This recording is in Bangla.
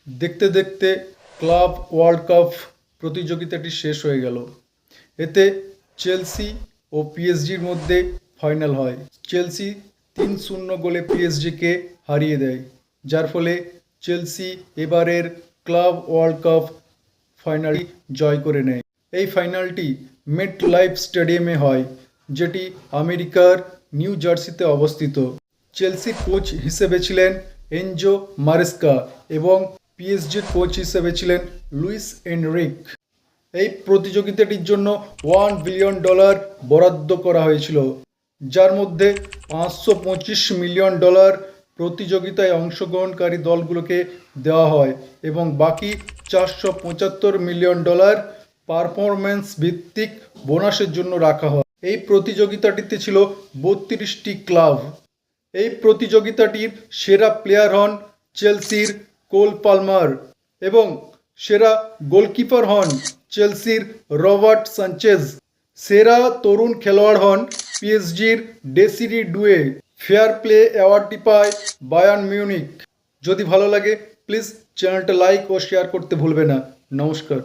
দেখতে দেখতে ক্লাব ওয়ার্ল্ড কাপ প্রতিযোগিতাটি শেষ হয়ে গেল। এতে চেলসি ও পিএসজির মধ্যে ফাইনাল হয়। চেলসি ৩-০ গোলে পিএসজিকে হারিয়ে দেয়, যার ফলে চেলসি এবারের ক্লাব ওয়ার্ল্ড কাপ ফাইনালটি জয় করে নেয়। এই ফাইনালটি মেট লাইফ স্টেডিয়ামে হয়, যেটি আমেরিকার নিউ জার্সিতে অবস্থিত। চেলসির কোচ হিসেবে ছিলেন এনজো মারেস্কা এবং পিএসজির কোচ হিসেবে ছিলেন লুইস এনরিক। এই প্রতিযোগিতাটির জন্য $1 বিলিয়ন বরাদ্দ করা হয়েছিল, যার মধ্যে $525 মিলিয়ন প্রতিযোগিতায় অংশগ্রহণকারী দলগুলোকে দেওয়া হয় এবং বাকি $475 মিলিয়ন পারফরম্যান্স ভিত্তিক বোনাসের জন্য রাখা হয়। এই প্রতিযোগিতাটিতে ছিল 32টি ক্লাব। এই প্রতিযোগিতাটির সেরা প্লেয়ার হন চেলসির কোল পালমার এবং সেরা গোলকিপার হন চেলসির রবার্ট সানচেজ। সেরা তরুণ খেলোয়াড় হন পিএসজির ডেসিরি ডুয়ে। ফেয়ার প্লে অ্যাওয়ার্ডটি পায় বায়ার্ন মিউনিখ। যদি ভালো লাগে প্লিজ চ্যানেলটা লাইক ও শেয়ার করতে ভুলবে না। নমস্কার।